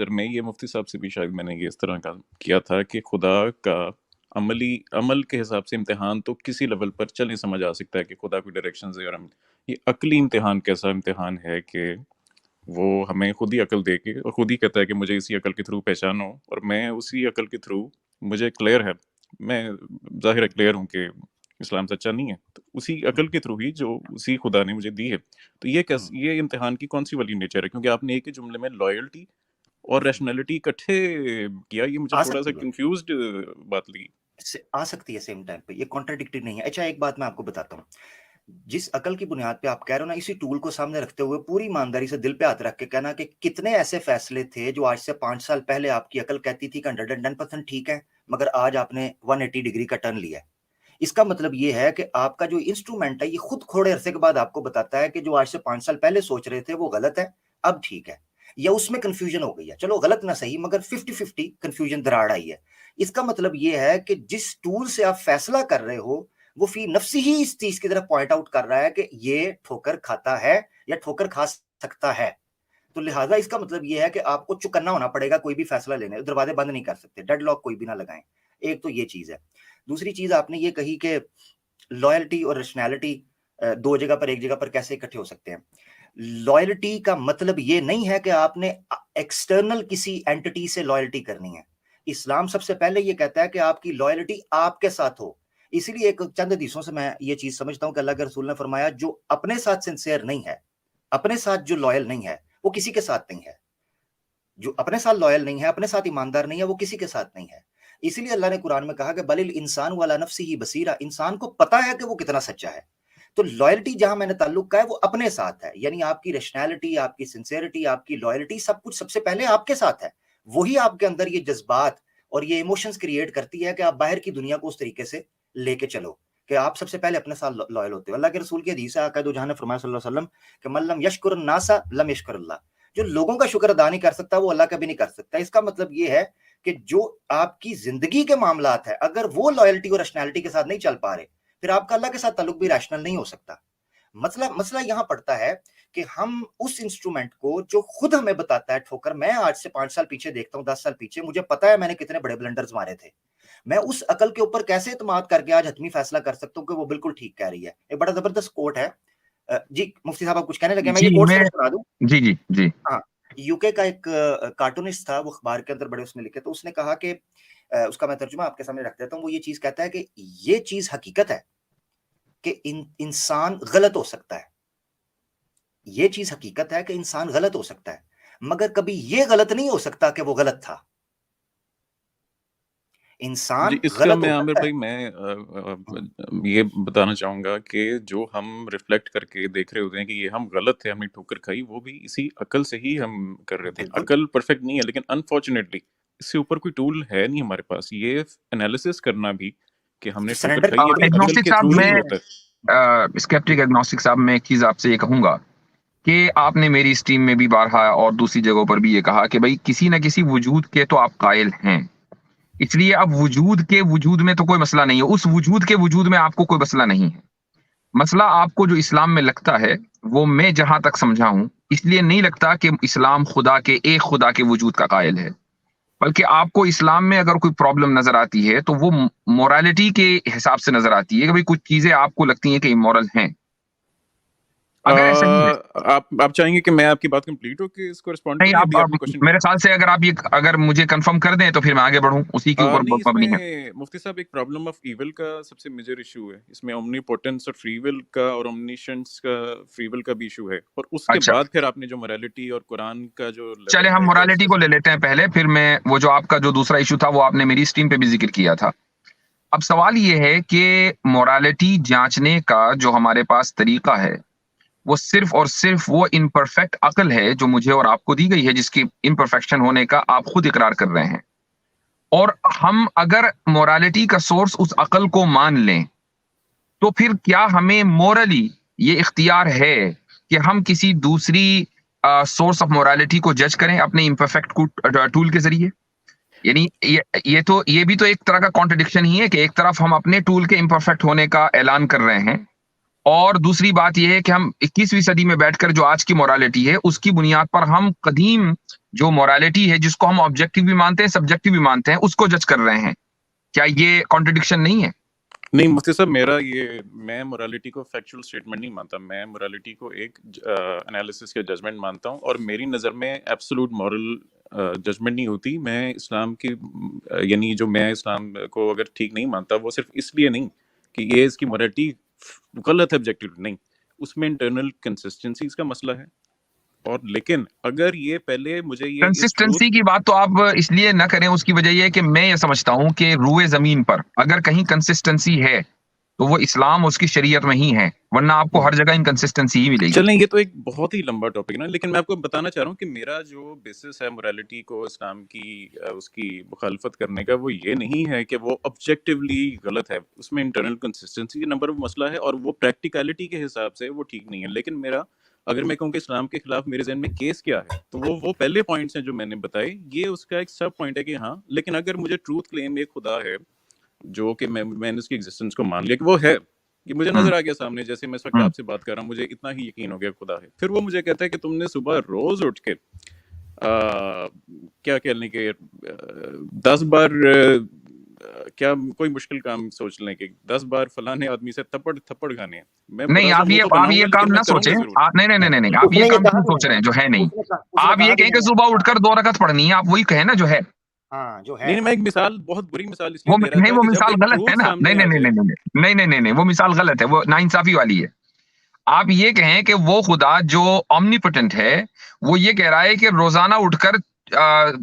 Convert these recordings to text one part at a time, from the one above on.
नज़र में ये मुफ्ती साहब से भी शायद मैंने ये इस तरह का किया था कि खुदा का अमल के हिसाब से इम्तिहान तो किसी लेवल पर चले समझ आ सकता है कि खुदा कोई डायरेक्शन है, और ये अकली इम्तिहान कैसा इम्तिहान है कि वो हमें खुद ही अकल दे के और खुद ही कहता है कि मुझे इसी अकल के थ्रू पहचानो, और मैं उसी अकल के थ्रू, मुझे क्लियर है, मैं ज़ाहिर है क्लियर हूँ कि इस्लाम सच्चा नहीं है, तो उसी अकल के थ्रू ही जो उसी खुदा ने मुझे दी है। तो ये इम्तिहान की कौन सी वाली नेचर है, क्योंकि आपने एक ही जुमले में लॉयल्टी और रैशनैलिटी इकट्ठे किया, ये मुझे आ थोड़ा सा सकती है कंफ्यूज्ड बात लगी। आ सकती है सेम टाइम पे, ये कॉन्ट्राडिक्टरी नहीं है। अच्छा, एक बात मैं आपको बताता हूँ, जिस अकल की बुनियाद पे आप कह रहे हो ना, इसी टूल को सामने रखते हुए पूरी ईमानदारी से दिल पे हाथ रख के कहना कि कितने ऐसे फैसले थे जो आज से 5 साल पहले आपकी अकल कहती थी कि 110% ठीक है, मगर आज आपने 180 डिग्री का टर्न लिया है। इसका मतलब ये है कि आपका जो इंस्ट्रूमेंट है ये खुद थोड़े अरसे के बाद आपको बताता है कि जो आज से 5 साल पहले सोच रहे थे वो गलत है, अब ठीक है, या उसमें कंफ्यूजन हो गई है। चलो गलत ना सही, मगर 50-50 कंफ्यूजन दराड़ आई है। इसका मतलब ये है कि जिस टूल से आप फैसला कर रहे हो वो फी नफ्सी ही इस चीज की तरफ पॉइंट आउट कर रहा है कि ये ठोकर खाता है या ठोकर खा सकता है। तो लिहाजा इसका मतलब ये है कि आपको चुकन्ना होना पड़ेगा कोई भी फैसला लेने, दरवाजे बंद नहीं कर सकते, डेडलॉक कोई भी ना लगाएं। एक तो ये चीज है। दूसरी चीज आपने ये कही कि लॉयल्टी और रैशनैलिटी दो जगह पर एक जगह पर कैसे इकट्ठे हो सकते हैं। लॉयल्टी का मतलब ये नहीं है कि आपने एक्सटर्नल किसी एंटिटी से लॉयल्टी करनी है। इस्लाम सबसे पहले ये कहता है कि आपकी लॉयल्टी आपके साथ हो। इसीलिए एक चंद हदीसों से मैं ये चीज समझता हूं कि अल्लाह के रसूल ने फरमाया जो अपने साथ सिंसियर नहीं है, अपने साथ जो लॉयल नहीं है, वो किसी के साथ नहीं है। जो अपने साथ लॉयल नहीं है, अपने साथ ईमानदार नहीं है, वो किसी के साथ नहीं है। इसीलिए अल्लाह ने कुरान में कहा कि बलिल इंसान वाला नफ्सी ही बसीरा, इंसान को पता है कि वो कितना सच्चा है। तो लॉयल्टी जहां मैंने ताल्लुक का है वो अपने साथ है, यानी आपकी रैशनैलिटी, आपकी सिंसियरिटी, आपकी लॉयल्टी, सब कुछ सबसे पहले आपके साथ है। वही आपके अंदर ये जज्बात और ये इमोशंस क्रिएट करती है कि आप बाहर की दुनिया को उस तरीके से लेके चलो कि आप सबसे पहले अपने साथ लॉयल होते हो। अल्लाह के रसूल की हदीस है, आका दो जहां ने फरमाया सल्लल्लाहु अलैहि वसल्लम कि मन लम यशकुर नासा लम यशकुर अल्लाह। जो लोगों का शुक्र अदा नहीं कर सकता वो अल्लाह का भी नहीं कर सकता। इसका मतलब ये है कि जो आपकी जिंदगी के मामलात है, अगर वो लॉयल्टी और रैशनैलिटी के साथ नहीं चल पा रहे, फिर आपका अल्लाह के साथ ताल्लुक भी रैशनल नहीं हो सकता। मसला मसला यहां पड़ता है कि हम उस इंस्ट्रूमेंट को जो खुद हमें बताता है ठोकर, मैं आज से 5 साल पीछे देखता हूं, 10 साल पीछे, मुझे पता है मैंने कितने बड़े ब्लंडर्स मारे थे, मैं उस अकल के ऊपर कैसे इत्मीनाद करके आज हतमी फैसला कर सकता हूं कि वो बिल्कुल ठीक कह रही है। एक बड़ा जबरदस्त कोट है। जी मुफ्ती साहब आप कुछ कहने लगे, मैं ये जी कोट मैं सिर्फ सुना दूं। जी जी जी हाँ, यूके का एक कार्टूनिस्ट था, वो अखबार के अंदर बड़े उसने लिखे, तो उसने कहा कि उसका मैं तर्जुमा आपके सामने रख देता हूँ। वो ये चीज कहता है कि ये चीज हकीकत है कि इंसान गलत हो सकता है। ये चीज हकीकत है कि इंसान गलत हो सकता है, मगर कभी ये गलत नहीं हो सकता कि वो गलत था। जी, इंसान इसका गलत मैं हो आमिर सकता है। भाई ये बताना चाहूँगा कि जो हम रिफ्लेक्ट करके देख रहे होते हैं कि ये हम गलत थे, हमने ठोकर खाई, वो भी इसी अकल से ही हम कर रहे थे। बिल्कुल अकल परफेक्ट नहीं है, लेकिन अनफॉर्चुनेटली इससे ऊपर कोई टूल है नहीं हमारे पास। ये एनालिसिस करना भी कि हमने ठोकर सरेंडर खाई, ये भी अकल एग्नोस्टिक के साहब, थ्रू ही मैं होता है। स्केप्टिक एग्नोस्टिक साहब, मैं एक चीज आपसे ये कहूंगा कि आपने मेरी इस टीम में भी बारहा और दूसरी जगहों पर भी ये कहा कि भाई किसी न किसी वजूद के तो आप कायल हैं, इसलिए अब वजूद के वजूद में तो कोई मसला नहीं है, उस वजूद के वजूद में आपको कोई मसला नहीं है। मसला आपको जो इस्लाम में लगता है, वो मैं जहां तक समझा हूं, इसलिए नहीं लगता कि इस्लाम खुदा के एक खुदा के वजूद का कायल है, बल्कि आपको इस्लाम में अगर कोई प्रॉब्लम नजर आती है तो वो मोरालिटी के हिसाब से नजर आती है कि भाई कुछ चीजें आपको लगती हैं कि इमोरल हैं। अगर ऐसा ही है, आप चाहेंगे कि मैं आपकी बात कंप्लीट हो कि इसको रिस्पॉन्ड नहीं करूं, या आप, अभी आपने क्वेश्चन मेरे किया? ख्याल से अगर आप ये अगर मुझे कंफर्म कर दें तो फिर मैं आगे बढ़ूं, उसी के ऊपर नहीं, मबनी है। इसमें मुफ्ती साहब एक प्रॉब्लम ऑफ इविल का सबसे मेजर इशू है। इसमें ओमनीपोटेंस और फ्री विल का और ओमनिशंस का फ्री विल का भी इशू है, और उसके अच्छा, बाद फिर आपने जो मोरालिटी और कुरान का जो चले लेवल हम है या मोरालिटी को इसका। ले लेते हैं पहले, फिर मैं वो जो आपका जो दूसरा इशू था वो आपने मेरी स्ट्रीम पे भी जिक्र किया था। अब सवाल ये है कि मोरालिटी जांचने का जो हमारे पास तरीका है वो सिर्फ और सिर्फ वो इम्परफेक्ट अकल है जो मुझे और आपको दी गई है, जिसकी इम्परफेक्शन होने का आप खुद इकरार कर रहे हैं। और हम अगर मोरालिटी का सोर्स उस अकल को मान लें तो फिर क्या हमें मोरली ये इख्तियार है कि हम किसी दूसरी सोर्स ऑफ मोरालिटी को जज करें अपने इम्परफेक्ट टूल के जरिए? यानी ये भी तो एक तरह का कॉन्ट्रडिक्शन ही है कि एक तरफ हम अपने टूल के इम्परफेक्ट होने का ऐलान कर रहे हैं, और दूसरी बात यह है कि हम 21वीं सदी में बैठकर जो आज की मोरालिटी है उसकी बुनियाद पर हम कदीम जो मोरालिटी है, जिसको हम ऑब्जेक्टिव भी मानते हैं, सब्जेक्टिव भी मानते हैं, उसको जज कर रहे हैं। क्या ये कॉन्ट्रडिक्शन नहीं है? नहीं मुफ्ती साहब, मैं मोरालिटी को फैक्चुअल स्टेटमेंट नहीं मानता, मैं मोरालिटी को एक एनालिसिस या जजमेंट मानता हूँ, और मेरी नज़र में एब्सोल्यूट मॉरल जजमेंट नहीं होती। मैं इस्लाम की यानी जो मैं इस्लाम को अगर ठीक नहीं मानता, वो सिर्फ इसलिए नहीं कि ये इसकी मोरालिटी गलत है ऑब्जेक्टिव, नहीं, उसमें इंटरनल कंसिस्टेंसीज का मसला है। और लेकिन अगर ये पहले मुझे ये इस कंसिस्टेंसी ट्रूथ की बात तो आप इसलिए ना करें, उसकी वजह ये है कि मैं ये समझता हूं कि रूए जमीन पर अगर कहीं कंसिस्टेंसी है तो वो इस्लाम, उसकी शरीयत में ही है, वरना आपको हर जगह इनकंसिस्टेंसी ही मिलेगी। चलें, ये तो एक बहुत ही लंबा टॉपिक है ना, लेकिन मैं आपको बताना चाह रहा हूँ कि मेरा जो बेसिस है मोरालिटी को इस्लाम की उसकी मुखालफत करने का, वो ये नहीं है कि वो ऑब्जेक्टिवली गलत है, उसमें इंटरनल कंसिस्टेंसी नंबर ऑफ मसला है, और वो प्रैक्टिकलिटी के हिसाब से वो ठीक नहीं है। लेकिन मेरा, अगर मैं कहूँ कि इस्लाम के खिलाफ मेरे जहन में केस क्या है, तो वो पहले पॉइंट्स हैं जो मैंने बताए, ये उसका एक सब पॉइंट है कि हाँ, लेकिन अगर मुझे ट्रूथ क्लेम एक खुदा है जो कि मैंने उसकी एग्जिस्टेंस को मान लिया कि वो है, कि मुझे नजर आ गया सामने, जैसे मैं इस वक्त आपसे बात कर रहा हूँ, मुझे इतना ही यकीन हो गया खुदा है, फिर वो मुझे कहता है कि तुमने सुबह रोज उठ के क्या कहने के 10 बार क्या कोई मुश्किल काम सोच लें कि 10 बार फलाने आदमी से थप्पड़ खाने हैं, मैं नहीं, बड़ा सा आप मुंह ये तो आप बनाऊंगा, ये लेकिन काम मैं ना सोचें। करूंगा जरूर। नहीं नहीं नहीं नहीं, आप ये उसने ये काम कहा क्यों भी सोच रहे नहीं हैं ना, जो है नहीं? उसने आप कहा ये भी कहें कि नहीं सुबह ना। उठकर 2 रकात पढ़नी है, आप वही कहें ना जो है। हाँ, जो है। नहीं मैं एक मिसाल, बहुत बुरी मिसाल इसलिए वो दे रहा नहीं, था वो कि जब मिसाल एक गलत है ट्रूथ ना। नहीं सामने नहीं आ नहीं जाए। नहीं नहीं नहीं नहीं नहीं नहीं, वो मिसाल गलत है, वो नाइंसाफी वाली है। आप ये कहें कि वो खुदा जो ऑमनीपोटेंट है, वो ये कह रहा है कि रोजाना उठकर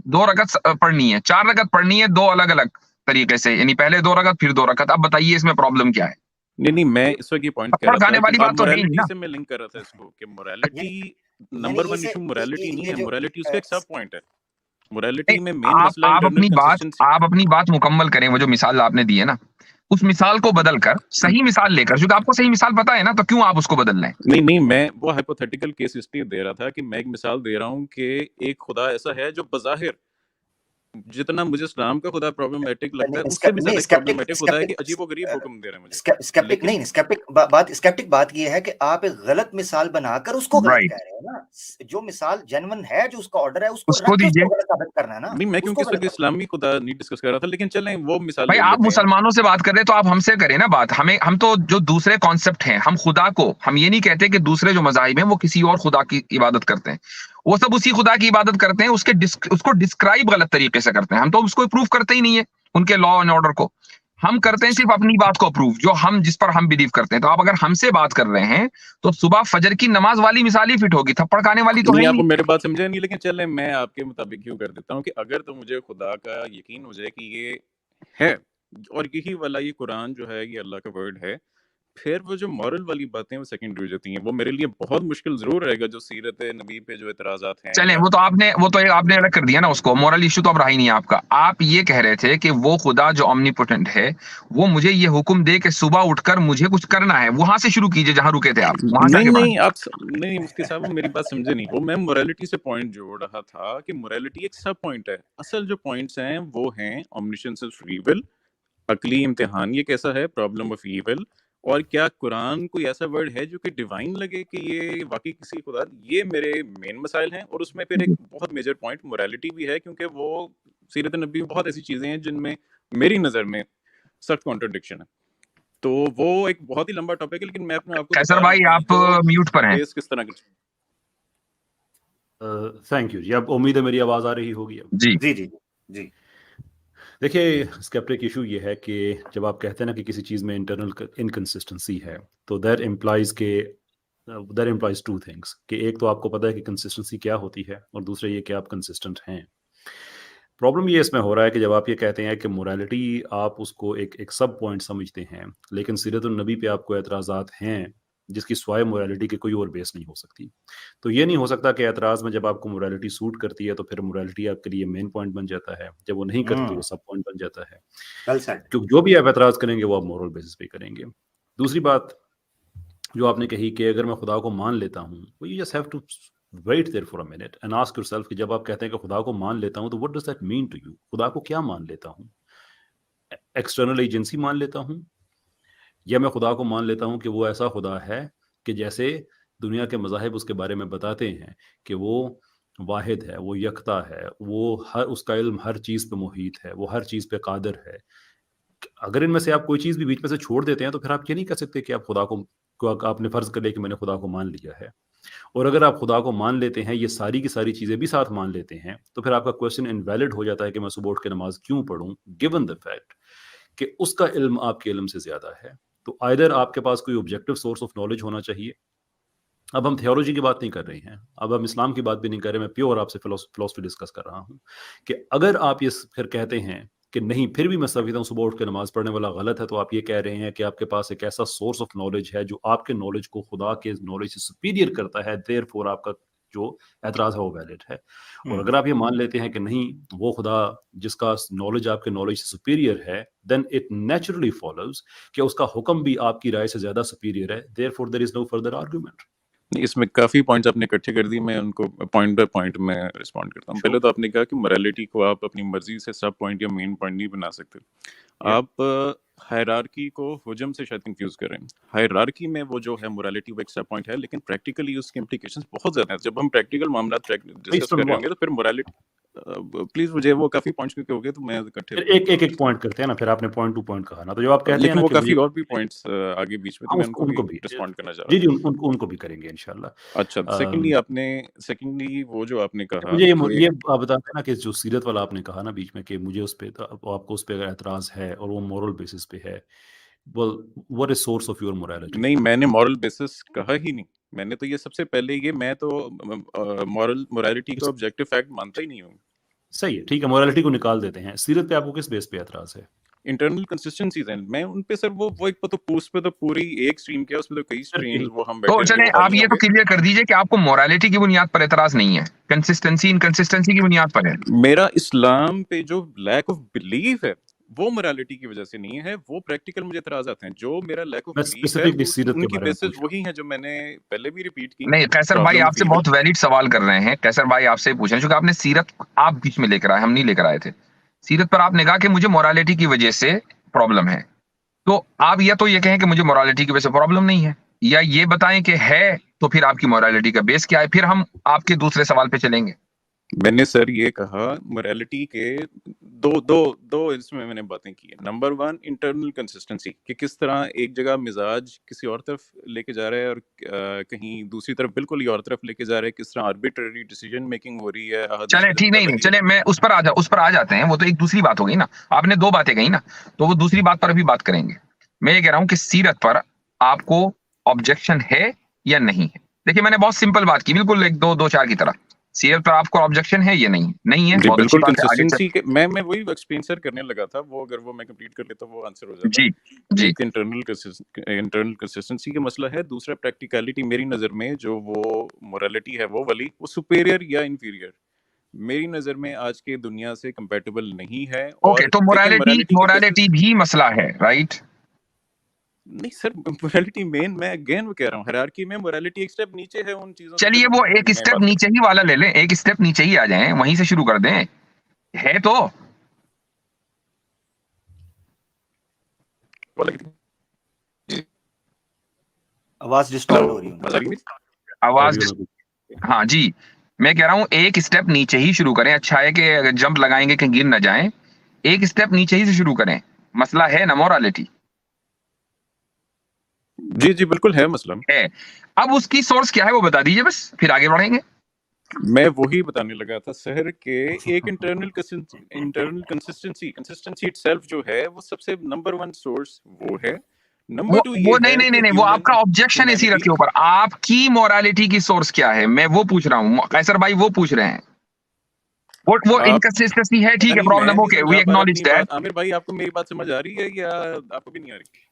2 रकात पढ़नी है, 4 रकात पढ़नी है, 2 अलग अलग तरीके से, यानी पहले 2 रकात फिर 2 रकात। अब बताइए इसमें प्रॉब्लम क्या है? नहीं मैं इस वक्त ये पॉइंट कह थप्पड़ रहा खाने था कि वाली आप बात तो है ही नहीं मोरालिटी ना। से मैं लिंक कर रहा था इसको, कि यानी मोरालिटी यानी नंबर वन इशू मोरालिटी नहीं ये है, जो मोरालिटी उसका एक सब पॉइंट है। मोरालिटी नहीं, में मेन मसला इंटरनल कंसिस्टेंसी। आप अपनी बात मुकम्मल करें। वो जो मिसाल आपने दी है ना, उस मिसाल को बदल कर सही मिसाल लेकर, क्योंकि आपको सही मिसाल पता है ना, तो क्यों आप उसको बदल रहे हैं? नहीं मैं वो हाइपोथेटिकल केस इसलिए दे रहा था कि मैं एक मिसाल दे रहा हूँ कि एक खुदा ऐसा है जो बज़ाहिर, जितना मुझे इस्लाम का खुदा प्रॉब्लमैटिक लगता है, उससे भी नहीं, ज्यादा प्रॉब्लमैटिक खुदा है कि अजीबोगरीब हुक्म दे रहे हैं मुझे। स्केप्टिक लेकिन नहीं, स्केप्टिक बात ये है कि आप एक गलत मिसाल बनाकर उसको गलत राइट, कह रहे हैं ना। जो मिसाल जेन्युइन है, जो उसका ऑर्डर है, उसको उसको रख के दीजिए। उसको गलत साबित करना है ना, नहीं मैं क्योंकि उसको इस गलत वक्त साबित इस्लामी खुदा नहीं डिस्कस कर रहा था, लेकिन चलें वो मिसाल भाई ले आप लेते हैं। मुसलमानों से बात कर रहे हैं तो आप हमसे करें ना बात। हम तो जो दूसरे कॉन्सेप्ट हैं, हम खुदा को, हम ये नहीं कहते कि दूसरे जो मजाहिब हैं वो किसी और खुदा की इबादत करते हैं। वो सब उसी खुदा की इबादत करते हैं, उसको डिस्क्राइब गलत तरीके से करते हैं। हम तो उसको प्रूव करते ही नहीं है, उनके लॉ एंड ऑर्डर को। हम करते हैं सिर्फ अपनी बात को अप्रूव, जो हम जिस पर हम बिलीव करते हैं। तो आप अगर हमसे बात कर रहे हैं तो सुबह फजर की नमाज वाली मिसाल ही फिट होगी, थप्पड़ खाने वाली तो है नहीं ही आप नहीं। मेरे बात समझे नहीं, लेकिन चलें मैं आपके मुताबिक क्यों कर देता हूँ कि अगर तो मुझे खुदा का यकीन हो जाए कि ये है, और यही वाला ये कुरान जो है ये अल्लाह का वर्ड है, फिर वो जो मॉरल वाली बातें वो सेकेंडरी हो जाती हैं। वो मेरे लिए बहुत मुश्किल जरूर रहेगा, जो सीरत नबी पे जो एतराजात हैं चलें, या वो तो आपने अलग कर दिया ना उसको। मोरल इशू तो अब रहा ही नहीं है आपका। आप ये कह रहे थे कि वो खुदा जो ओमनीपोटेंट है, वो मुझे ये हुक्म दे कि सुबह उठकर मुझे कुछ करना है। वहां से शुरू कीजिए जहां रुके थे आप, वहां से आगे बढ़ें। नहीं मुफ्ती साहब, वो मेरी बात समझे नहीं। वो मैं मोरालिटी से पॉइंट जोड़ रहा था कि मोरालिटी एक सब पॉइंट है। असल जो पॉइंट्स हैं वो हैं ओमनिशंस ऑफ फ्री विल, अकली इम्तिहान ये कैसा है, प्रॉब्लम ऑफ ईविल, और क्या कुरान कोई ऐसा वर्ड है जो कि डिवाइन लगे कि ये वाकई किसी खुदा, ये मेरे मेन मसाइल हैं। और उसमें फिर एक बहुत मेजर पॉइंट मोरालिटी भी है, क्योंकि वो सीरत नबी में बहुत ऐसी चीज़ें हैं जिनमें मेरी नज़र में सख्त कॉन्ट्रडिक्शन है। तो वो एक बहुत ही लंबा टॉपिक है, लेकिन मैं अपने आपको कैसर बता रहा भाई हूँ कि आप म्यूट पर हैं। केस किस तरह के। थैंक यू जी। अब उम्मीद है मेरी आवाज़ आ रही होगी अब। जी जी जी जी। देखिए, स्केप्टिक इशू ये है कि जब आप कहते हैं ना कि किसी चीज़ में इंटरनल इनकंसिस्टेंसी है, तो दैट इम्प्लाइज टू थिंग्स, कि एक तो आपको पता है कि कंसिस्टेंसी क्या होती है, और दूसरा ये कि आप कंसिस्टेंट हैं। प्रॉब्लम ये इसमें हो रहा है कि जब आप ये कहते हैं कि मोरालिटी आप उसको एक सब पॉइंट समझते हैं, लेकिन सीरतुन नबी पे आपको एतराज़ात हैं जिसकी स्वाय मोरालिटी के कोई और बेस नहीं हो सकती। तो ये नहीं हो सकता कि एतराज़ में जब आपको मोरालिटी सूट करती है तो फिर मोरालिटी आपके लिए मेन पॉइंट बन जाता है, जब वो नहीं करती तो वो सब पॉइंट बन जाता है। Well said. क्योंकि जो भी आप एतराज़ करेंगे वो आप मोरल बेसिस पे करेंगे। दूसरी बात जो आपने कही कि अगर मैं खुदा को मान लेता हूँ, वो you just have to wait there for a minute and ask yourself कि जब आप कहते हैं कि खुदा को मान लेता हूँ, तो what does that mean to you? खुदा को क्या मान लेता हूँ? एक्सटर्नल एजेंसी मान लेता हूँ, या मैं खुदा को मान लेता हूँ कि वो ऐसा खुदा है कि जैसे दुनिया के मज़ाहिब उसके बारे में बताते हैं कि वो वाहिद है, वो यकता है, वो उसका इल्म हर चीज़ पे मुहीत है, वो हर चीज़ पे कादिर है। अगर इनमें से आप कोई चीज़ भी बीच में से छोड़ देते हैं तो फिर आप ये नहीं कह सकते कि आप खुदा को आपने फ़र्ज़ कर लिया कि मैंने खुदा को मान लिया है। और अगर आप खुदा को मान लेते हैं, ये सारी की सारी चीज़ें भी साथ मान लेते हैं, तो फिर आपका क्वेश्चन इनवैलिड हो जाता है कि मैं सुबह उठ के नमाज़ क्यों पढ़ूँ? गिवन द फैक्ट कि उसका इल्म आपके इल्म से ज़्यादा है। तो आइदर आपके पास कोई ऑब्जेक्टिव सोर्स ऑफ नॉलेज होना चाहिए। अब हम थियोलॉजी की बात नहीं कर रहे हैं, अब हम इस्लाम की बात भी नहीं कर रहे, मैं प्योर आपसे फिलॉसफी डिस्कस कर रहा हूँ कि अगर आप ये फिर कहते हैं कि नहीं, फिर भी मैं समझता हूँ सुबह उठ के नमाज़ पढ़ने वाला गलत है, तो आप ये कह रहे हैं कि आपके पास एक ऐसा सोर्स ऑफ नॉलेज है जो आपके नॉलेज को खुदा के नॉलेज से सुपीरियर करता है, देयरफॉर आपका जो एतराज़ है वो वैलिड है। और अगर आप ये मान लेते हैं कि नहीं, वो खुदा जिसका नॉलेज आपके नॉलेज से सुपीरियर है, देन इट नेचुरली फॉलोज कि उसका हुक्म भी आपकी राय से ज़्यादा सुपीरियर है, therefore there is no further argument. नहीं, इसमें काफ़ी पॉइंट्स आपने इकट्ठे कर दिए, मैं उनको पॉइंट बाय पॉइंट में रिस्पॉन्ड करता हूँ। Sure. पहले तो आपने कहा कि मोरालिटी को आप अपनी मर्ज़ी से सब पॉइंट या मेन पॉइंट नहीं बना सकते। Yeah. आप हायरार्की को हुजम से शायद कंफ्यूज कर रहे हैं। हायरार्की में वो जो है मोरालिटी वो एक सब पॉइंट है, लेकिन प्रैक्टिकली उसके इम्प्लीकेशंस बहुत ज़्यादा हैं। जब हम प्रैक्टिकल मामला डिस्कस Based कर on रहे what? होंगे तो फिर मोरालिटी प्लीज़ मुझे वो काफ़ी पॉइंट्स क्योंकि हो गए तो मैं इकट्ठे फिर एक पॉइंट करते हैं ना, फिर आपने पॉइंट टू पॉइंट कहा ना, तो जब आप कहते हैं लेकिन ना वो कि काफ़ी मुझे और भी पॉइंट्स आगे बीच में, तो हाँ, मैं उनको भी रिस्पॉन्ड करना चाह जी रहा जी था। उनको भी करेंगे इंशाल्लाह। अच्छा, सेकंडली वो जो आपने कहा मुझे कि ये आप बताते हैं ना कि जो सीरत वाला आपने कहा ना बीच में कि मुझे उस पे आपको उस पे अगर एतराज़ है और वो मॉरल बेसिस पे है, well what is source of your morality? नहीं, मैंने मॉरल बेसिस कहा ही नहीं। मैंने तो ये सबसे पहले ये मैं तो मोरालिटी को ऑब्जेक्टिव फैक्ट मानता ही नहीं हूँ। सही है, ठीक है, मोरालिटी को निकाल देते हैं। सीरत पे आपको किस बेस पे एतराज़ है? इंटरनल कंसिस्टेंसीज हैं, मैं उन पे सर वो एक तो उस पे तो पूरी एक स्ट्रीम क्या उसमें तो कई सर स्ट्रीम्स वो हम तो बैठे होंगे चले वो हल आप नहीं ये तो होंगे। क्लियर कर दीजिए कि आपको मोरालिटी की बुनियाद पर एतराज नहीं है, कंसिस्टेंसी इनकंसिस्टेंसी की बुनियाद पर है। मेरा इस्लाम पे जो लैक ऑफ बिलीफ है वो मोरालिटी की वजह से नहीं है, वो प्रैक्टिकल मुझे एतराज आते हैं। जो मेरा लैक ऑफ मैं बिलीफ है स्पेसिफिकली सीरत के उनकी बारे में बेसिस पूछ रहा वही है जो मैंने पहले भी रिपीट की। नहीं, कैसर भाई प्रॉब्लम ऑफ आपसे ईविल। बहुत वैलिड सवाल कर रहे हैं। कैसर भाई आपसे पूछ रहे हैं, क्योंकि आपने सीरत आप बीच में लेकर आए, हम नहीं लेकर आए थे। सीरत पर आपने कहा कि मुझे मोरालिटी की वजह से प्रॉब्लम है। तो आप या तो ये कहें कि मुझे मोरालिटी की वजह से प्रॉब्लम नहीं है, या ये बताएं कि है, तो फिर आपकी मोरालिटी का बेस क्या है, फिर हम आपके दूसरे सवाल पे चलेंगे। मैंने सर ये कहा मोरालिटी के दो दो दो इसमें मैंने बातें की है। नंबर 1 इंटरनल कंसिस्टेंसी कि किस तरह एक जगह मिजाज किसी और तरफ लेके जा रहा है और कहीं दूसरी तरफ बिल्कुल ही और तरफ लेके जा रहा है, किस तरह आर्बिट्ररी डिसीजन मेकिंग हो रही है, अहादीस चले बदल ठीक, नहीं बदल नहीं, रही है। चले मैं उस पर आ जाते हैं। वो तो एक दूसरी बात हो गई ना, आपने दो बातें कही ना, तो वो दूसरी बात पर अभी बात करेंगे। मैं ये कह रहा हूं कि सीरत पर आपको ऑब्जेक्शन है या नहीं है। देखिए, मैंने बहुत सिंपल बात की, बिल्कुल एक दो दो चार की तरह। सीरत पर आपको ऑब्जेक्शन है या नहीं है? नहीं है, जी बहुत अच्छी बिल्कुल बात है, आगे कंसिस्टेंसी चल। के मैं वही एक्सप्लेन सर करने लगा था, वो अगर वो मैं कंप्लीट कर लेता वो आंसर हो जाता। जी जी एक इंटरनल कंसिस्टेंसी का मसला है, दूसरा प्रैक्टिकलिटी मेरी नज़र में जो वो मोरालिटी है वो वाली वो सुपेरियर या इंफीरियर मेरी नज़र में आज के दुनिया से कंपैटिबल नहीं है। ओके, और तो देखें मोरालिटी के बेसिस मोरालिटी भी मसला है, राइट? नहीं सर, मोरालिटी मेन मैं अगेन वो कह रहा हूँ हायरार्की में मोरालिटी एक स्टेप नीचे है उन चीज़ों से चलिए जो वो एक मैं स्टेप बात कर नीचे ही वाला ले लें, एक स्टेप नीचे ही आ जाएं, वहीं से शुरू कर दें। है तो जी आवाज हेलो डिस्टॉर्ट हो रही है आवाज़ आ रही है? आवाज ऑडियो में हाँ जी, मैं कह रहा हूँ एक स्टेप नीचे ही शुरू करें। अच्छा है कि अगर जंप लगाएंगे कहीं गिर ना जाएं, एक स्टेप नीचे ही से शुरू करें। मसला है ना मोरालिटी जी जी बिल्कुल है मसला। है। अब उसकी सोर्स क्या है वो बता दीजिए, बस फिर आगे बढ़ेंगे। मैं वही बताने लगा था सर के एक इंटरनल कंसिस्टेंसी इटसेल्फ जो है वो सबसे नंबर 1 सोर्स वो है। नंबर 2 ये वो नहीं है नहीं नहीं कि नहीं, वो आपका ऑब्जेक्शन है सीरत ह्यूमैनिटी के ऊपर। आपकी मोरालिटी की सोर्स क्या है, मैं वो पूछ रहा हूँ। कैसर भाई वो पूछ रहे हैं। वो आप इनकंसिस्टेंसी है, ठीक पता है, नहीं मैं प्रॉब्लम, नहीं ओके, वी समझा पा रहा एक्नॉलेज अपनी दैट। बात। आमिर भाई आपको मेरी बात समझ आ रही है या आपको भी नहीं आ रही?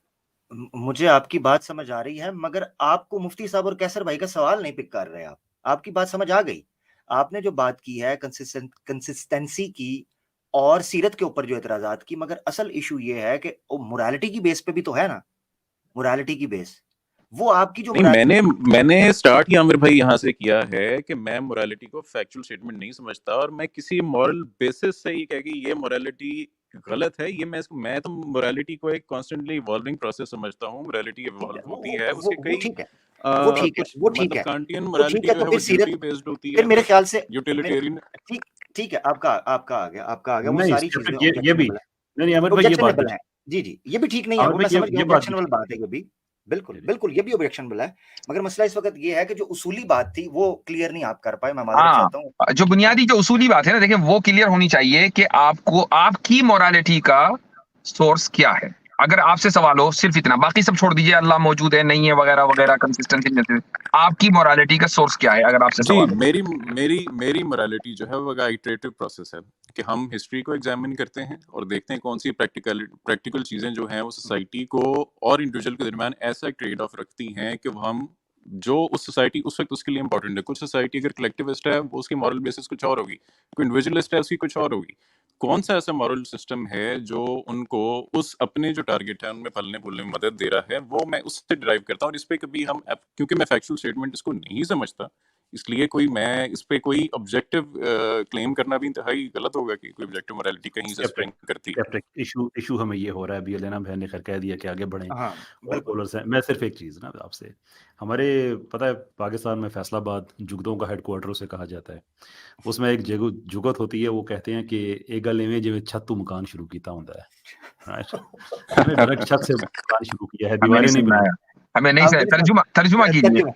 मुझे आपकी बात समझ आ रही है, मगर आपको मुफ्ती साहब और कैसर भाई का सवाल नहीं पिक कर रहे आप। आपकी बात समझ आ गई। आपने जो बात की है कंसिस्टेंसी की और सीरत के ऊपर जो एतराजात की, मगर असल इशू ये है कि मोरालिटी की बेस पे भी तो है ना। मोरालिटी की बेस वो आपकी जो नहीं मैंने स्टार्ट ही आमिर भाई यहाँ से किया है कि मैं मोरालिटी को फैक्चुअल स्टेटमेंट नहीं समझता और मैं किसी मॉरल बेसिस से ये कह कि ये मोरालिटी गलत है, ये मैं तो मोरालिटी को एक कॉन्स्टेंटली इवॉल्विंग प्रोसेस समझता हूँ। मोरालिटी इवॉल्व होती है, उसके वो कई ठीक है। वो ठीक है, कुछ वो ठीक मतलब है, कांटियन वो ठीक मोरालिटी है। जो तो है फिर वो सीरत, ड्यूटी बेस्ड होती फिर है, मेरे ख्याल से यूटिलिटेरियन ठीक ठीक है, आपका आ गया, वो नहीं सारी स्केप्टिक चीजें ये भी ऑब्जेक्शनेबल है, नहीं अहमद भाई ये बात भी ऑब्जेक्शनेबल ठीक है। जी, जी, ये भी ठीक नहीं है, अहमद वो भाई मैं समझ गया, ये बात भी ऑब्जेक्शनेबल ठीक बात है ये भी। बिल्कुल, है। बिल्कुल, ये भी ऑब्जेक्शनेबल है। मगर मसला इस वक़्त ये है कि जो उसूली बात थी, वो क्लियर नहीं आप कर पाए, मैं माज़रत हाँ, चाहता हूँ। जो हाँ, बुनियादी जो उसूली बात है ना, देखिए वो क्लियर होनी चाहिए कि आपको आपकी मोरालिटी का सोर्स क्या है। अगर आपसे सवाल हो सिर्फ इतना, बाकी सब छोड़ दीजिए, अल्लाह मौजूद है नहीं है वगैरह वगैरह, कंसिस्टेंसी, आपकी मोरालिटी का सोर्स क्या है अगर आपसे जी, सवाल हो। मेरी मोरालिटी जो है वो एक इटरेटिव प्रोसेस है कि हम हिस्ट्री को एग्जामिन करते हैं और देखते हैं कौन सी प्रैक्टिकल चीज़ें जो हैं वो सोसाइटी को और इंडिविजुअल के दरमियान ऐसा ट्रेड ऑफ रखती हैं कि वो हम जो उस सोसाइटी उस वक्त उसके लिए इंपॉर्टेंट है। कुछ सोसाइटी अगर कलेक्टिविस्ट है वो उसकी मॉरल बेसिस कुछ और होगी, कोई इंडिविजुअलिस्ट है उसकी कुछ और होगी। कौन सा ऐसा मॉरल सिस्टम है जो उनको उस अपने जो टारगेट है उनमें फलने फूलने में मदद दे रहा है, वो मैं उससे डिराइव करता हूँ। और इस पे कभी हम क्योंकि मैं फैक्चुअल स्टेटमेंट इसको नहीं समझता, इसलिए मैं इस पे कोई ऑब्जेक्टिव क्लेम करना भी इंतहाई गलत होगा कि कोई ऑब्जेक्टिव मोरालिटी कहीं से स्प्रिंग करती है। स्केप्टिक इशू हमें ये हो रहा है अभी लेना बहन ने खैर कह दिया कि आगे बढ़ें हाँ, और बिल्कुल। कॉलर्स हैं। मैं सिर्फ एक चीज़ ना आपसे, हमारे पता है पाकिस्तान में फैसलाबाद जुगतों का हेडक्वार्टर उसे कहा जाता है। उसमें एक जुगत होती है, वो कहते हैं कि एक गल इवें जिवें छत मकान शुरू किया होता है, राइट? हमने डायरेक्ट छत से मकान शुरू किया है, हमें नहीं दीवारें नहीं सुनना बनाई। है, हमें नहीं आप समझ, बिल्कुल तर्जुमा कीजिए।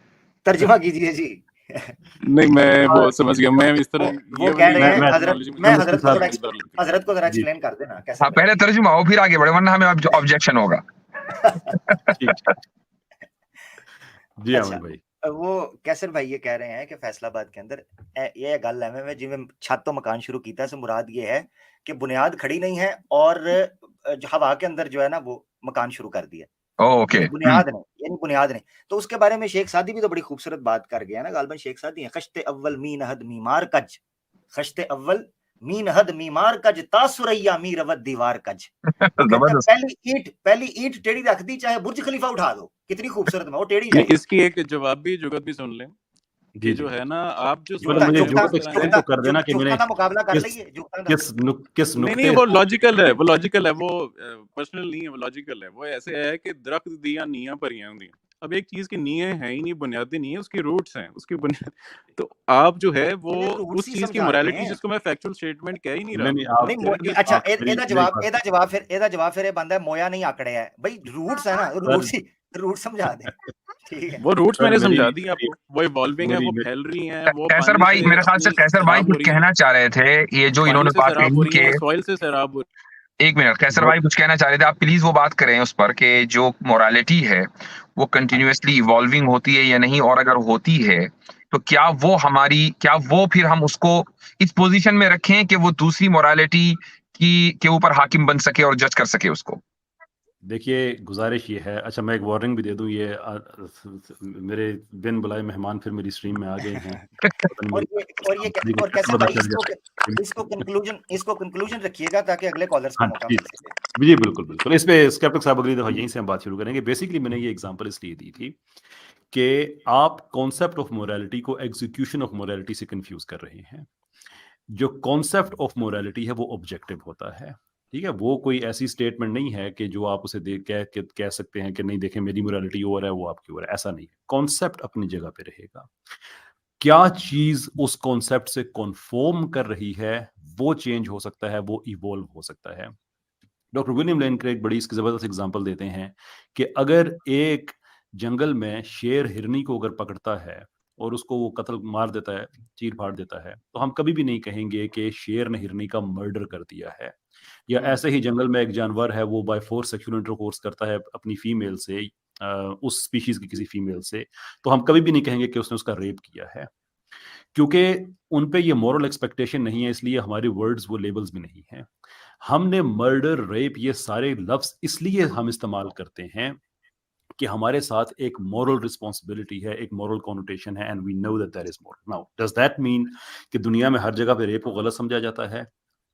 तर्जुमा कीजिए जी। नहीं, मैं वो समझ गया। मैं इस वो तरह वो ये कह वाली रहे हैं मैं हज़रत, टर्मिनोलॉजी मैं मुझे इसके हज़रत को साथ थोड़ा कई बार लगती है। हज़रत को ज़रा जी एक्सप्लेन कर देना कैसे हाँ, पहले तर्जुमा हो फिर आगे बढ़े, वरना हमें ऑब्जेक्शन होगा। ठीक ठीक जी अच्छा, अहमद भाई। वो कैसर भाई ये कह रहे हैं कि फैसलाबाद के अंदर ये गल है मैं जिवें छत तो मकान शुरू कीता से मुराद ये है कि बुनियाद खड़ी नहीं है और जो हवा के अंदर जो है ना वो मकान शुरू कर दिया। ओके। यानी बुनियाद नहीं। तो उसके बारे में शेख सादी भी तो बड़ी खूबसूरत बात कर गया ना, गालिबन शेख सादी हैं, खश्ते अव्वल मी नहद मीमार कज, खश्ते अव्वल मी नहद मीमार कज तासुरैया मी रवत दीवार कज। वो कहता है जबरदस्त। पहली ईंट टेढ़ी रख दी चाहे बुर्ज खलीफा उठा दो, कितनी खूबसूरत है, वो टेढ़ी नहीं, रहेगी। इसकी एक जवाब भी जुगत भी सुन लें कि जी जी जो है ना आप जो मतलब जुगता समझते मुझे हैं वो जुगता इस जुगत तरह एक्सप्लेन है। जुगता तो कर देना कि मैंने जुगता का मुकाबला कर किस लइए जुगता का। किस नहीं नुक्ते वो लॉजिकल है, वो लॉजिकल है, वो पर्सनल नहीं है, वो लॉजिकल है। वो ऐसे है कि दरख्त दिया नीयां भरियां होंगी। अब एक चीज की नींवें हैं ही नहीं, बुनियादी नहीं है, उसकी रूट्स हैं, उसकी बुनियाद। तो आप जो है वो इन्हें रूट्स उस ही चीज की समझाते मोरालिटी हैं। जिसको मैं फैक्चुअल स्टेटमेंट कह ही नहीं रहा, नहीं वो आप नहीं कह रहा अच्छा कि मेरी ਇਹਦਾ मेरी ਜਵਾਬ ਫਿਰ ਇਹਦਾ ਬੰਦਾ मोया नहीं आकड़े है भाई, रूट्स है ना, सर रूट समझा दें। ठीक है। वो रूट्स सर मैंने मेरी समझा दी मेरी आपको, वो इवॉल्विंग है, मेरी वो मे- फैल रही हैं, वो कैसर पानी भाई, से मेरे ख्याल से अपनी कैसर भाई सैराब हो कुछ रही हैं, कहना चाह रहे थे, ये जो पानी इन्होंने से बात सैराब हो कही रही कि हैं, सॉइल से सैराब हो। एक मिनट, कैसर वो भाई कुछ कहना चाह रहे थे, आप प्लीज वो बात करें उस पर कि जो मोरालिटी है वो कंटिन्यूअसली इवॉल्विंग होती है या नहीं, और अगर होती है तो क्या वो फिर हम उसको इस पोजीशन में रखें कि वो दूसरी मोरालिटी की के ऊपर हाकिम बन सके और जज कर सके उसको। देखिए गुजारिश ये है, अच्छा मैं एक वार्निंग भी दे दूं, ये मेरे बिन बुलाए मेहमान फिर मेरी स्ट्रीम में आ गए हैं, पता नहीं और मेरी ये सभी को और कैसे कैसर पता भाई चल गया। इसको कंक्लूजन रखिएगा ताकि अगले कॉलर्स को हाँ मौका जी मिल सके। जी बिल्कुल बिल्कुल, इस पे स्केप्टिक साहब अगली दफा यहीं से हम बात शुरू करेंगे। बेसिकली मैंने ये एग्जांपल इसलिए दी थी कि आप कॉन्सेप्ट ऑफ मोरालिटी को एग्जीक्यूशन ऑफ मोरालिटी से कंफ्यूज कर रहे हैं। जो कॉन्सेप्ट ऑफ मोरालिटी है वो ऑब्जेक्टिव होता है, ठीक है? वो कोई ऐसी स्टेटमेंट नहीं है कि जो आप उसे देख कह सकते हैं कि नहीं देखें मेरी मोरालिटी और है वो आपकी और है, ऐसा नहीं है। कॉन्सेप्ट अपनी जगह पे रहेगा। क्या चीज उस कॉन्सेप्ट से कॉन्फॉर्म कर रही है वो चेंज हो सकता है, वो इवॉल्व हो सकता है। डॉक्टर विलियम लेन क्रेग बड़ी इसकी जबरदस्त एग्जांपल देते हैं कि अगर एक जंगल में शेर हिरनी को अगर पकड़ता है और उसको वो कत्ल मार देता है, चीर फाड़ देता है, तो हम कभी भी नहीं कहेंगे कि शेर ने हिरनी का मर्डर कर दिया है। या ऐसे ही जंगल में एक जानवर है, वो बाय फोर्स सेक्सुअल इंटरकोर्स करता है अपनी फीमेल से, उस स्पीशीज की किसी फीमेल से, तो हम कभी भी नहीं कहेंगे कि उसने उसका रेप किया है, क्योंकि उन पे ये मॉरल एक्सपेक्टेशन नहीं है, इसलिए हमारे वर्ड्स वो लेबल्स भी नहीं हैं। हमने मर्डर, रेप ये सारे लफ्ज इसलिए हम इस्तेमाल करते हैं कि हमारे साथ एक मॉरल रिस्पॉन्सिबिलिटी है, एक मॉरल कॉनोटेशन है, and we know that that is moral. Now does that mean कि दुनिया में हर जगह पे रेप को गलत समझा जाता है?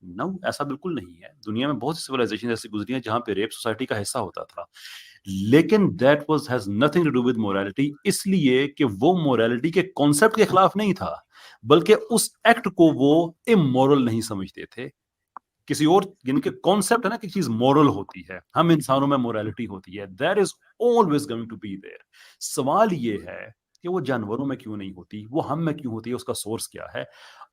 नो, ऐसा बिल्कुल नहीं है। दुनिया में बहुत सी सिविलाइजेशन ऐसी गुजरी हैं जहां पे रेप सोसाइटी का हिस्सा होता था, लेकिन that was has nothing to do with morality, इसलिए कि वो मोरालिटी के कॉन्सेप्ट के खिलाफ नहीं था, बल्कि उस एक्ट को वो इमोरल नहीं समझते थे। किसी और, जिनके कॉन्सेप्ट है ना कि चीज मॉरल होती है, हम इंसानों में मोरालिटी होती है, there is always going to be there. सवाल ये है कि वो जानवरों में क्यों नहीं होती, वो हम में क्यों होती है, उसका सोर्स क्या है।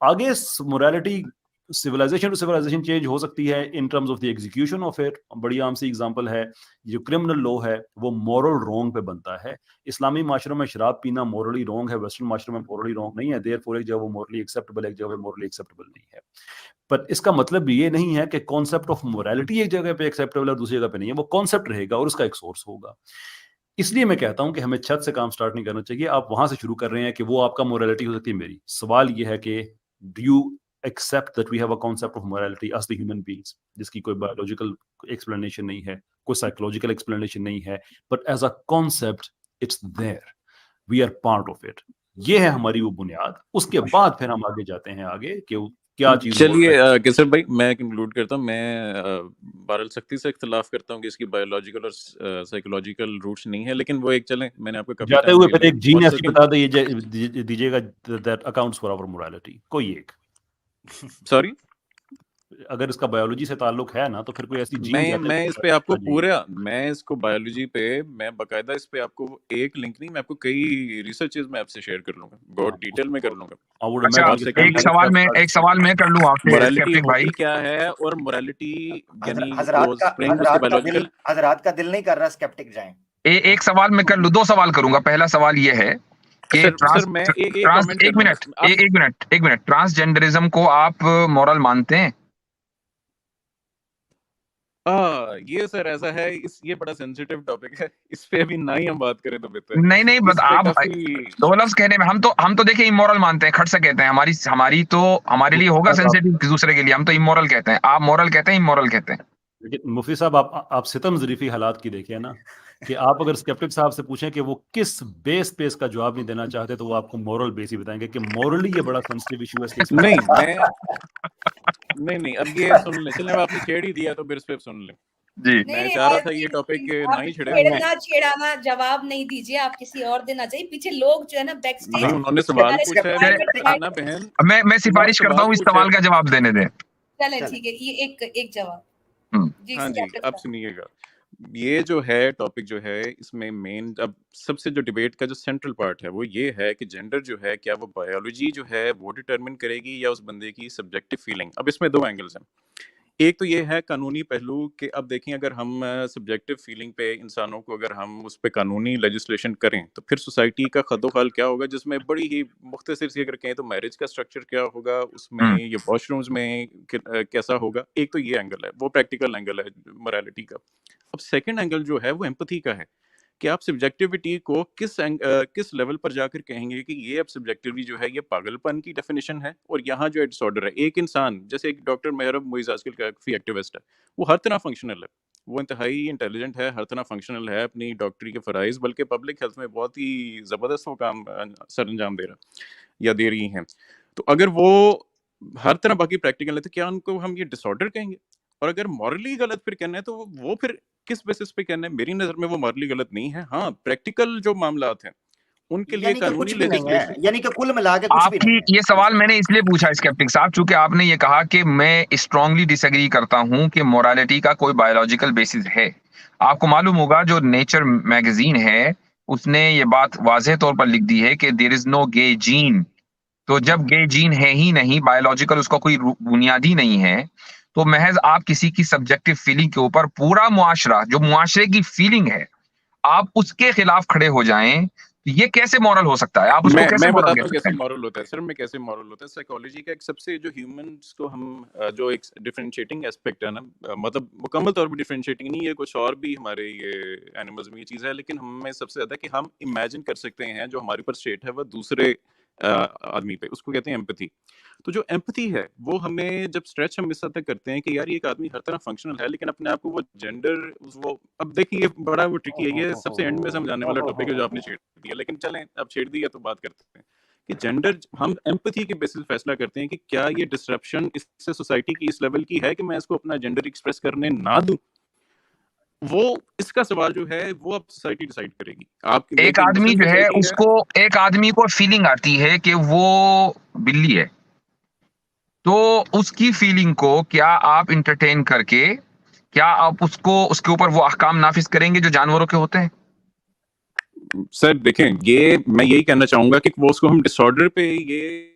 आगे morality civilization to civilization change हो सकती है in terms of the execution of it. बड़ी आम सी एग्जांपल है, जो क्रिमिनल लॉ है वो मॉरल रॉन्ग पे बनता है। इस्लामी माशरों में शराब पीना मॉरली रॉन्ग है, वेस्टर्न माशरों में मॉरली रॉन्ग नहीं है, देयरफॉर एक जगह वो मॉरली एक्सेप्टेबल है, एक जगह मॉरली एक्सेप्टेबल नहीं है। पर इसका मतलब ये नहीं है कि कॉन्सेप्ट ऑफ मोरालिटी एक जगह पे एक्सेप्टेबल है और दूसरी जगह पे नहीं है, वो कॉन्सेप्ट रहेगा और उसका एक सोर्स होगा। इसलिए मैं कहता हूं कि हमें छत से काम स्टार्ट नहीं करना चाहिए। आप वहां से शुरू कर रहे हैं कि वो आपका मोरालिटी हो सकती है, मेरी सवाल ये है कि do you accept that we have a concept of morality as the human beings, जिसकी कोई बायोलॉजिकल एक्सप्लेनेशन नहीं है, कोई साइकोलॉजिकल एक्सप्लेनेशन नहीं है, but as a concept it's there, we are part of it. ये है हमारी वो बुनियाद। उसके बाद फिर हम आगे जाते हैं आगे कि क्या चीज। चलिए केसर भाई, मैं कंक्लूड करता हूँ। मैं बहरहाल सख्ती से इख्तिलाफ करता हूँ कि इसकी बायोलॉजिकल और साइकोलॉजिकल रूट्स नहीं है, लेकिन वो एक चलें, मैंने आपको काफी जाते टाइम हुए दे फिर लिया। एक जीन और ऐसी बता दीजिएगा that accounts for our morality, कोई एक। सॉरी, अगर इसका बायोलॉजी से ताल्लुक है ना, तो फिर कोई ऐसी जीन मैं इस पे आपको पूरा, मैं इसको बायोलॉजी पे, मैं बकायदा इस पे आपको एक लिंक नहीं, मैं आपको कई रिसर्चेज में आपसे शेयर कर लूंगा, बहुत डिटेल में कर लूंगा। अच्छा, और एक सवाल मैं कर लूं आपसे मोरालिटी स्केप्टिक भाई। होती क्या है, और मोरालिटी यानी हजरात वो स्प्रिंग उसके बायोलॉजिकल। का दिल नहीं कर रहा स्केप्टिक जाएं। एक सवाल मैं कर लूं, दो सवाल करूंगा। पहला सवाल ये है कि सर मैं एक कमेंट कर लूंगा। एक मिनट, ट्रांसजेंडरिज्म को आप मॉरल मानते हैं? ये सर ऐसा है, ये बड़ा सेंसिटिव टॉपिक है, इस पे अभी ना ही हम बात करें तो बेहतर। नहीं बट आप दो लफ्ज कहने में, हम तो देखिए इमोरल मानते हैं, खट से कहते हैं, हमारी तो हमारे लिए होगा सेंसिटिव, दूसरे के लिए हम तो इमोरल कहते हैं। आप मॉरल कहते हैं, इमोरल कहते हैं? लेकिन मुफ्ती साहब, आप सितम ज़रीफी हालात की देखिए ना, कि आप अगर स्केप्टिक साहब से पूछें कि वो किस बेस पे इसका जवाब नहीं देना चाहते, तो वो आपको मोरल बेस ही बताएंगे कि मोरली ये बड़ा सेंसिटिव इशू है। नहीं, अब ये सुन ले, चलिए आपने छेड़ ही दिया तो फिर इस पे सुन ले जी। मैं चाह रहा था ये टॉपिक नहीं छेड़ाना, जवाब नहीं दीजिए, आप किसी और दिन आ जाइए। पीछे लोग जो है ना बैक स्टेज, उन्होंने सवाल पूछा है ना बहन, मैं सिफारिश करता हूँ इस सवाल का जवाब देने दें। चले ठीक है, ये एक जवाब। हाँ जी, अब सुनिएगा, ये जो है टॉपिक जो है, इसमें मेन अब सबसे जो डिबेट का जो सेंट्रल पार्ट है वो ये है कि जेंडर जो है, क्या वो बायोलॉजी जो है वो डिटरमिन करेगी या उस बंदे की सब्जेक्टिव फीलिंग। अब इसमें दो एंगल्स हैं। एक तो ये है कानूनी पहलू कि अब देखें, अगर हम सब्जेक्टिव फीलिंग पे इंसानों को, अगर हम उस पे कानूनी लेजिस्लेशन करें तो फिर सोसाइटी का खदोखाल क्या होगा, जिसमें बड़ी ही मुख्तसर सी अगर कहें तो मैरिज का स्ट्रक्चर क्या होगा उसमें, ये वॉशरूम्स में कैसा होगा। एक तो ये एंगल है, वो प्रैक्टिकल एंगल है मोरालिटी का। अब सेकंड एंगल जो है वो एम्पैथी का है कि आप सब्जेक्टिविटी को किस लेवल पर जाकर कहेंगे कि ये अब सब्जेक्टिविटी जो है ये पागलपन की डेफिनेशन है, और यहाँ जो डिसऑर्डर है। एक इंसान, जैसे एक डॉक्टर मेहरब मोइज आजकल काफ़ी एक्टिविस्ट है, वो हर तरह फंक्शनल है, वो इंतहाई इंटेलिजेंट है, हर तरह फंक्शनल है अपनी डॉक्टरी के फ़राइज़, बल्कि पब्लिक हेल्थ में बहुत ही ज़बरदस्त वो काम सर अंजाम दे रहा या दे रही हैं। तो अगर वो हर तरह बाकी प्रैक्टिकल है तो क्या उनको हम ये डिसऑर्डर कहेंगे? और अगर मॉरली गलत फिर कहना है तो वो फिर किस बेसिस पे कहना है? मेरी नज़र में वो मॉरली गलत नहीं है। हाँ, प्रैक्टिकल जो मामलात हैं उनके लिए कानूनी लेजिस्लेशन, यानी कि कुल मिला के कुछ भी नहीं है। ये सवाल मैंने इसलिए पूछा स्केप्टिक साहब, चूंकि आपने ये कहा कि मैं स्ट्रांगली डिसएग्री करता हूं कि मोरालिटी का कोई बायोलॉजिकल बेसिस है। आपको मालूम होगा जो नेचर मैगजीन है उसने ये बात वाज़ेह तौर पर लिख दी है कि there is no gay gene. तो जब गे जीन है ही नहीं, बायोलॉजिकल उसका कोई बुनियादी नहीं है, तो महज आप किसी की सब्जेक्टिव फीलिंग के ऊपर पूरा मुआशरा, जो मुआशरे की फीलिंग है, आप उसके खिलाफ खड़े हो जाएं, तो ये कैसे मॉरल हो सकता है? आप उसको कैसे मैं मॉरल बताता कह हूँ सकते कैसे हैं? मॉरल होता है सर, मैं कैसे मॉरल होता है। साइकोलॉजी का एक सबसे जो ह्यूमंस को हम जो एक डिफरेंशिएटिंग एस्पेक्ट है ना, मतलब मुकम्मल तौर पे डिफरेंशिएटिंग नहीं है, कुछ और भी हमारे ये एनिमल्स में ये चीज़ है, लेकिन हमें सबसे ज़्यादा कि हम इमेजिन कर सकते हैं जो हमारे ऊपर स्टेट है वह दूसरे आदमी पे, उसको कहते हैं एम्पैथी। तो जो एम्पैथी है वो हमें जब स्ट्रेच हम इस हद तक करते हैं कि यार ये एक आदमी हर तरह फंक्शनल है, लेकिन अपने आप को वो जेंडर, वो अब देखिए बड़ा वो ट्रिकी है, ये सबसे एंड में समझाने वाला टॉपिक है जो आपने छेड़ दिया, लेकिन चलें अब छेड़ दिया तो बात करते हैं कि जेंडर हम एम्पैथी के बेसिस फैसला करते हैं कि क्या ये डिसरप्शन इससे सोसाइटी की इस लेवल की है कि मैं इसको अपना जेंडर एक्सप्रेस करने ना दूं। वो इसका सवाल जो है वो अब सोसाइटी डिसाइड करेगी। आप एक आदमी जो है उसको, एक आदमी को फीलिंग आती है कि वो बिल्ली है, तो उसकी फीलिंग को क्या आप इंटरटेन करके, क्या आप उसको उसके ऊपर वो अहकाम नाफिज करेंगे जो जानवरों के होते हैं? सर देखें, ये मैं यही कहना चाहूंगा कि वो उसको हम डिसऑर्डर पे ये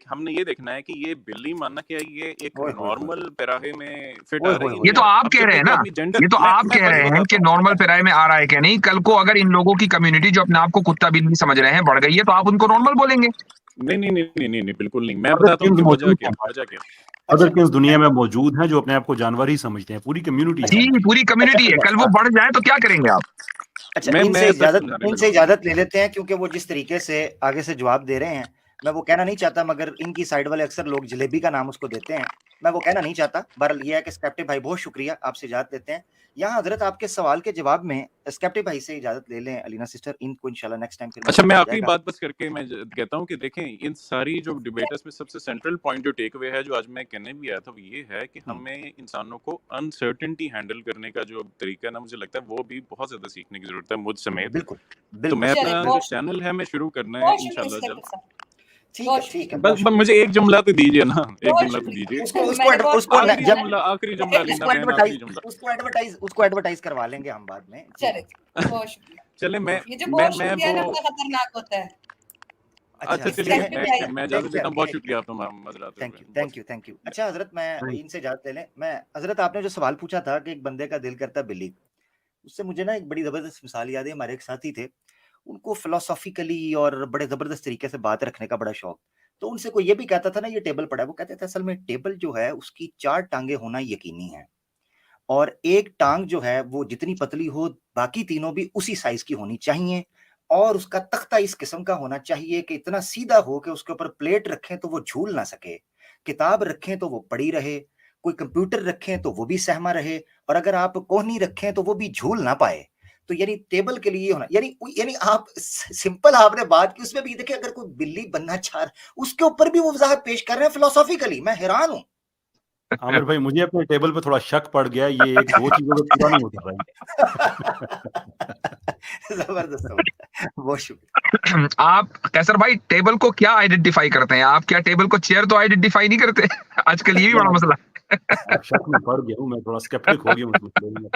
हमने ये देखना है कि ये बिल्ली मानना क्या है, ये एक ओए होए होए। नॉर्मल पैराहे में फिट ओए आ रही होए है होए। ये तो या आप अब कह जब रहे हैं देखिए ना, अपनी जेंडर ये तो आप कह रहे हैं कि नॉर्मल पैराहे में आ रहा है क्या नहीं। कल को अगर इन लोगों की कम्युनिटी जो अपने आप को कुत्ता बिल्ली समझ रहे हैं बढ़ गई है, तो आप उनको नॉर्मल बोलेंगे? नहीं नहीं नहीं नहीं नहीं नहीं, बिल्कुल नहीं। मैं अदर बताता हूँ किंग्स कि वजह मौजूद क्या हैं, वजह क्या। अदर अच्छा, किंग्स दुनिया में मौजूद हैं जो अपने आप को जानवर ही समझते हैं, पूरी कम्युनिटी है जी, उनकी। पूरी कम्युनिटी है, कल वो बढ़ जाए तो क्या करेंगे आप? अच्छा, मैं इनसे सर समझाने इनसे लगा। इजाजत ले लेते हैं, क्योंकि वो जिस तरीके से आगे से जवाब दे रहे हैं, मैं वो कहना नहीं चाहता, मगर इनकी साइड वाले अक्सर लोग जलेबी का नाम उसको देते हैं, मैं वो कहना नहीं चाहता। बहरहाल ये है कि स्केप्टिक भाई बहुत शुक्रिया, आपसे इजाजत लेते हैं। यहाँ हजरत आपके सवाल के जवाब में स्केप्टिक भाई से इजाजत ले लें, अलीना सिस्टर, इनको इंशाल्लाह नेक्स्ट टाइम फिर अच्छा, मैं मौका आखिरी मिल बात बस करके मैं कहता हूँ कि देखें, इन सारी जो डिबेटर्स में सबसे सेंट्रल पॉइंट जो टेक अवे है, जो आज मैं कहने भी आया था, वो ये है कि हमें इंसानों को अनसर्टेनिटी हैंडल करने का जो तरीका है ना, मुझे लगता है वो भी बहुत ज्यादा सीखने की जरूरत है, मुझ समेत। बिल्कुल, तो बिल्कुल। मैं चलिए, अपना जो बहुत चैनल है मैं शुरू करना है बहुत शुक्रिया इंशाल्लाह स्केप्टिक जल्द। साहब, ठीक बहुत है, ठीक है, बस बहुत बस शुक्रिया। मुझे एक जुमला तो दीजिए ना, एक बहुत जुमला तो शुक्रिया। दीजिए। उसको मैंने बहुत उसको आखिरी जब जुमला, आखिरी जुमला लीना उसको बहन, आखिरी एडवर्टाइज जुमला। उसको एडवर्टाइज करवा लेंगे हम बाद में। ठीक है, चलिए, बहुत शुक्रिया। चले मैं ये जो बहुत मैं शुक्रिया है ना, वो बड़ा खतरनाक होता है। अच्छा चलिए स्केप्टिक भाई, मैं इजाजत लेता हूँ। बहुत शुक्रिया आपका मजरात थैंक यू, हुए। Thank you, thank you. अच्छा हजरत, मैं Thank इनसे इजाजत ले लें। मैं हजरत, आपने जो सवाल पूछा था कि एक बंदे का दिल करता है बिल्ली, उससे मुझे ना एक बड़ी जबरदस्त मिसाल याद है। हमारे एक साथी थे, उनको फिलोसॉफिकली और बड़े जबरदस्त तरीके से बात रखने का बड़ा शौक। तो उनसे कोई ये भी कहता था ना, ये टेबल पड़ा है, वो कहते थे असल में टेबल जो है उसकी 4 टांगे होना यकीनी है, और एक टांग जो है वो जितनी पतली हो, बाकी तीनों भी उसी साइज की होनी चाहिए, और उसका तख्ता इस किस्म का होना चाहिए कि इतना सीधा हो कि उसके ऊपर प्लेट रखें तो वो झूल ना सके, किताब रखें तो वो पड़ी रहे, कोई कंप्यूटर रखें तो वो भी सहमा रहे, और अगर आप कोहनी रखें तो वो भी झूल ना पाए। तो यानी टेबल के लिए होना, यानी आप सिंपल आपने बात की, उसमें भी देखिए, अगर कोई बिल्ली बनना चाह रहा, उसके ऊपर भी वो वजाहत पेश कर रहे हैं फिलोसॉफिकली। मैं हैरान हूँ। आमिर भाई, मुझे अपने टेबल पे थोड़ा शक पड़ गया, ये एक दो चीजों पे पूरा नहीं होता भाई। जबरदस्त, बहुत शुक्रिया। आप कैसर भाई टेबल को क्या आइडेंटिफाई करते हैं? आप क्या टेबल को चेयर तो आइडेंटिफाई नहीं करते? आजकल ये भी बड़ा मसला है। अब शक में पड़ गया हूँ मैं, थोड़ा स्केप्टिक हो गया हूँ इस मसले में।